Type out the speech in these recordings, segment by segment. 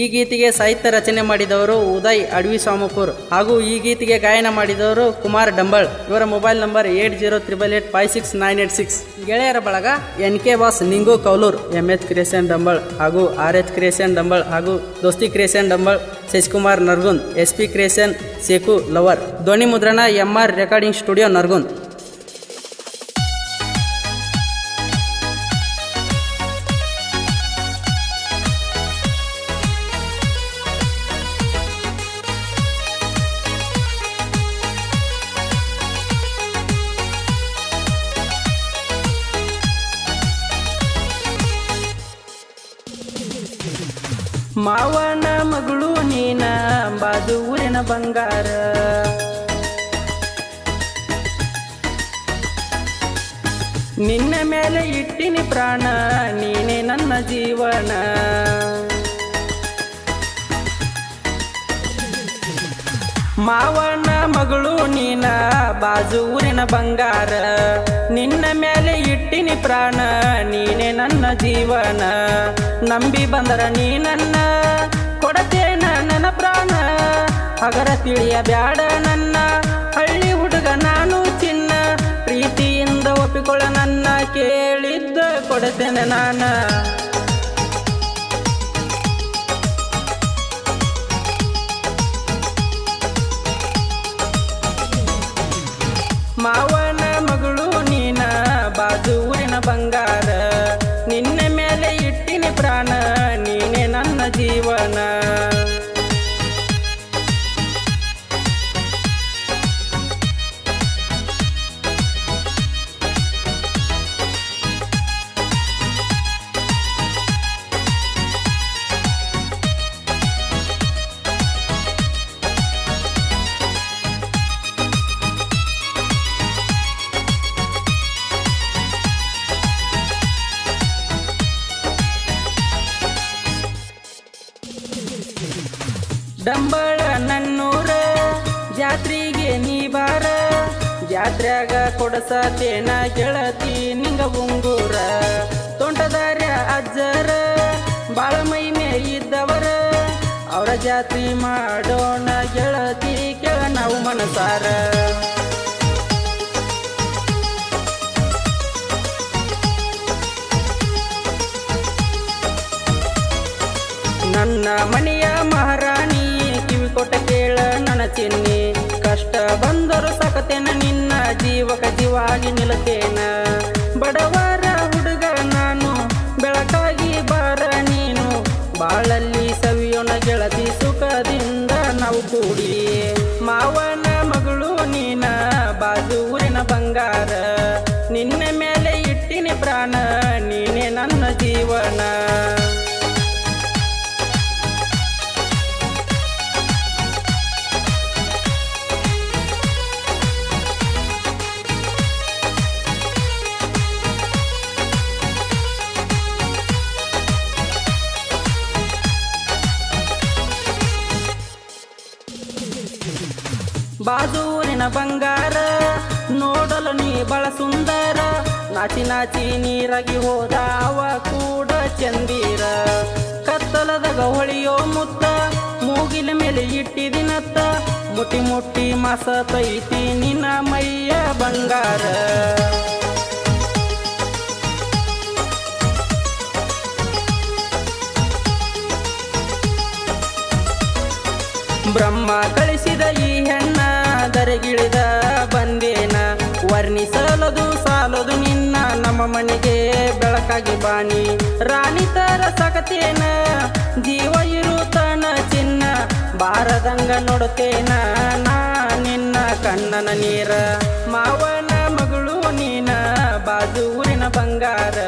ಈ ಗೀತೆಗೆ ಸಾಹಿತ್ಯ ರಚನೆ ಮಾಡಿದವರು ಉದಯ್ ಅಡವಿ ಸಾಮಪುರ್ ಹಾಗೂ ಈ ಗೀತೆಗೆ ಗಾಯನ ಮಾಡಿದವರು ಕುಮಾರ್ ಡಂಬಳ್. ಇವರ ಮೊಬೈಲ್ ನಂಬರ್ 8038856986. ಗೆಳೆಯರ ಬಳಗ NK boss Ningu Kaulur, MH creation Dambal ಹಾಗೂ RH ಕ್ರಿಯೇಷನ್ ಡಂಬಳ್ ಹಾಗೂ ದೋಸ್ತಿ creation Dambal, Shashikumar Nargund, SP creation ಸೇಕು ಲವರ್, ಧ್ವನಿ ಮುದ್ರಣ MR ರೆಕಾರ್ಡಿಂಗ್ ಸ್ಟುಡಿಯೋ ನರ್ಗುಂದ್. ಮಾವನ ಮಗಳು ನೀನ ಬಾದು ಊರಿನ ಬಂಗಾರ, ನಿನ್ನ ಮೇಲೆ ಇಟ್ಟಿನಿ ಪ್ರಾಣ, ನೀನೇ ನನ್ನ ಜೀವನ. ಮಾವನ ಮಗಳು ನೀನ ಬಾಜು ಊರಿನ ಬಂಗಾರ, ನಿನ್ನ ಮೇಲೆ ಇಟ್ಟಿನಿ ಪ್ರಾಣ, ನೀನೇ ನನ್ನ ಜೀವನ. ನಂಬಿ ಬಂದರ ನೀ ನನ್ನ ಕೊಡತೇನ ನನ್ನ ಪ್ರಾಣ, ಹಗರ ತಿಳಿಯ ಬ್ಯಾಡ ನನ್ನ ಹಳ್ಳಿ ಹುಡುಗ ನಾನು ಚಿನ್ನ, ಪ್ರೀತಿಯಿಂದ ಒಪ್ಪಿಕೊಳ್ಳ ನನ್ನ ಕೇಳಿದ್ದ ಕೊಡತೇನೆ ನಾನ. ಮಾವನ ಮಗಳು ನೀನ ಬಾಜು ಊರಿನ ಬಂಗಾರ, ನಿನ್ನ ಮೇಲೆ ಇಟ್ಟಿನಿ ಪ್ರಾಣ, ನೀನೇ ನನ್ನ ಜೀವನ. ಡಂಬಳ ನನ್ನೂರ ಜಾತ್ರೆಗೆ ನೀ ಬಾರ, ಜಾತ್ರ್ಯಾಗ ಕೊಡಸತೇನ ಗೆಳತಿ ನಿಂಗ ಉಂಗೂರ. ತೋಂಟದಾರ್ಯ ಅಜ್ಜರ ಬಾಳ ಮೈಮೆ ಇದ್ದವರ, ಅವರ ಜಾತ್ರೆ ಮಾಡೋಣ ಗೆಳತಿ ಕೆಳ ನಾವು ಮನಸಾರ. ನನ್ನ ಮನೆಯ ಮಹಾರಾಣಿ ಕಿವಿ ಕೊಟ್ಟ ಕೇಳ ನನ್ನ ಚಿನ್ನಿ, ಕಷ್ಟ ಬಂದರು ಸಾಕತೇನ ನಿನ್ನ ಜೀವಕ ಜೀವಾಗಿ ನಿಲ್ಲತೇನ. ಬಡವರ ಹುಡುಗ ನಾನು ಬೆಳಕಾಗಿ ಬಾರ ನೀನು, ಬಾಳಲ್ಲಿ ಸವಿಯೋಣ ಗೆಳತಿ ಸುಖದಿಂದ ನಾವು ಕೂಡಿ. ಮಾವನ ಮಗಳು ನೀನ ಬಾಜು ಊರಿನ ಬಂಗಾರ, ನಿನ್ನ ಮೇಲೆ ಇಟ್ಟಿನಿ ಪ್ರಾಣ, ನೀನೇ ನನ್ನ ಜೀವನ. ಬಾಜೂರಿನ ಬಂಗಾರ ನೋಡಲು ನೀ ಬಳ ಸುಂದರ, ನಾಚಿ ನಾಚಿ ನೀರಾಗಿ ಹೋದ ಅವ ಕೂಡ ಚಂದೀರ. ಕತ್ತಲದಾಗ ಹೊಳೆಯೋ ಮುತ್ತ ಮೂಗಿಲ ಮೇಲೆ ಇಟ್ಟಿದಿನತ್ತ, ಮುಟ್ಟಿ ಮುಟ್ಟಿ ಮಾಸ ತೈತಿ ನಿನ್ನ ಮೈಯ ಬಂಗಾರ. ಬ್ರಹ್ಮ ಕಳಿಸಿದ ಈ ಹೆಣ್ಣ ದರೆಗಿಳಿದ ಬಂದೇನ, ವರ್ಣಿಸಲದು ಸಾಲದು ನಿನ್ನ ನಮ್ಮ ಮನೆಗೆ ಬೆಳಕಾಗಿ ಬಾನಿ. ರಾಣಿ ತರ ಸಾಕತೇನ ಜೀವ ಇರುತ್ತಾನ ಚಿನ್ನ, ಬಾರದಂಗ ನೋಡುತ್ತೇನ ನಾ ನಿನ್ನ ಕಣ್ಣನ ನೀರ. ಮಾವನ ಮಗಳು ನೀನ ಬಾಜು ಊರಿನ ಬಂಗಾರ,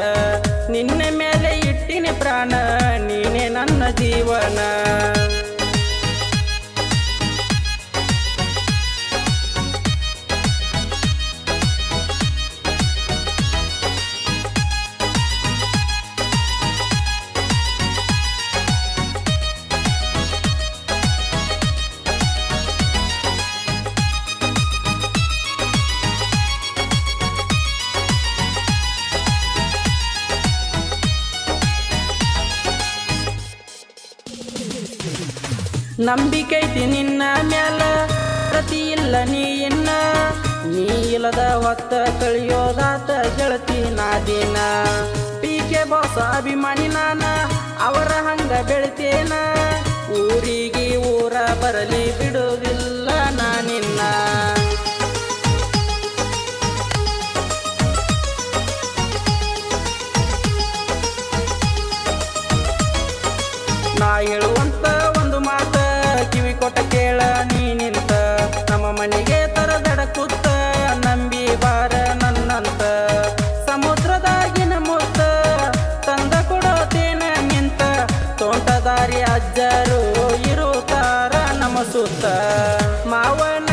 ನಿನ್ನ ಮೇಲೆ ಇಟ್ಟಿನಿ ಪ್ರಾಣ, ನೀನೇ ನನ್ನ ಜೀವನ. ನಂಬಿಕೆ ಐತಿ ನಿನ್ನ ಮ್ಯಾಲ ಪ್ರತಿ ಇಲ್ಲ ನೀ ಇನ್ನ ನೀ ಇಲ್ಲದ ಹೊತ್ತ ಕಳಿಯೋದಾತ ಗೆಳತಿ ನಾದಿನ ಪಿಕೆ ಬಾಸ ಅಭಿಮಾನಿ ನಾನ ಅವರ ಹಂಗ ಬೆಳಿತೇನ ಊರಿಗೆ ಊರ ಬರಲಿ ಬಿಡುವುದಿಲ್ಲ ನಾನಿನ್ನ ನಾ ಹೇಳುವಂತ ಒಂದು ಮಾತ ಕಿವಿ ಕೊಟ್ಟ ಕೇಳ ನೀ ನಿಂತ ನಮ್ಮ ಮನೆಗೆ ತರದಡ ಕೂತ ನಂಬಿ ಬಾರ ನನ್ನಂತ ಸಮುದ್ರದಾಗಿನ ಮುತ್ತ ತಂದ ಕೊಡೋತೇನ ನಿಂತ ತೋಂಟದಾರಿ ಅಜ್ಜರು ಇರುತ್ತಾರ ನಮ್ಮ ಸುತ್ತ ಮಾವನ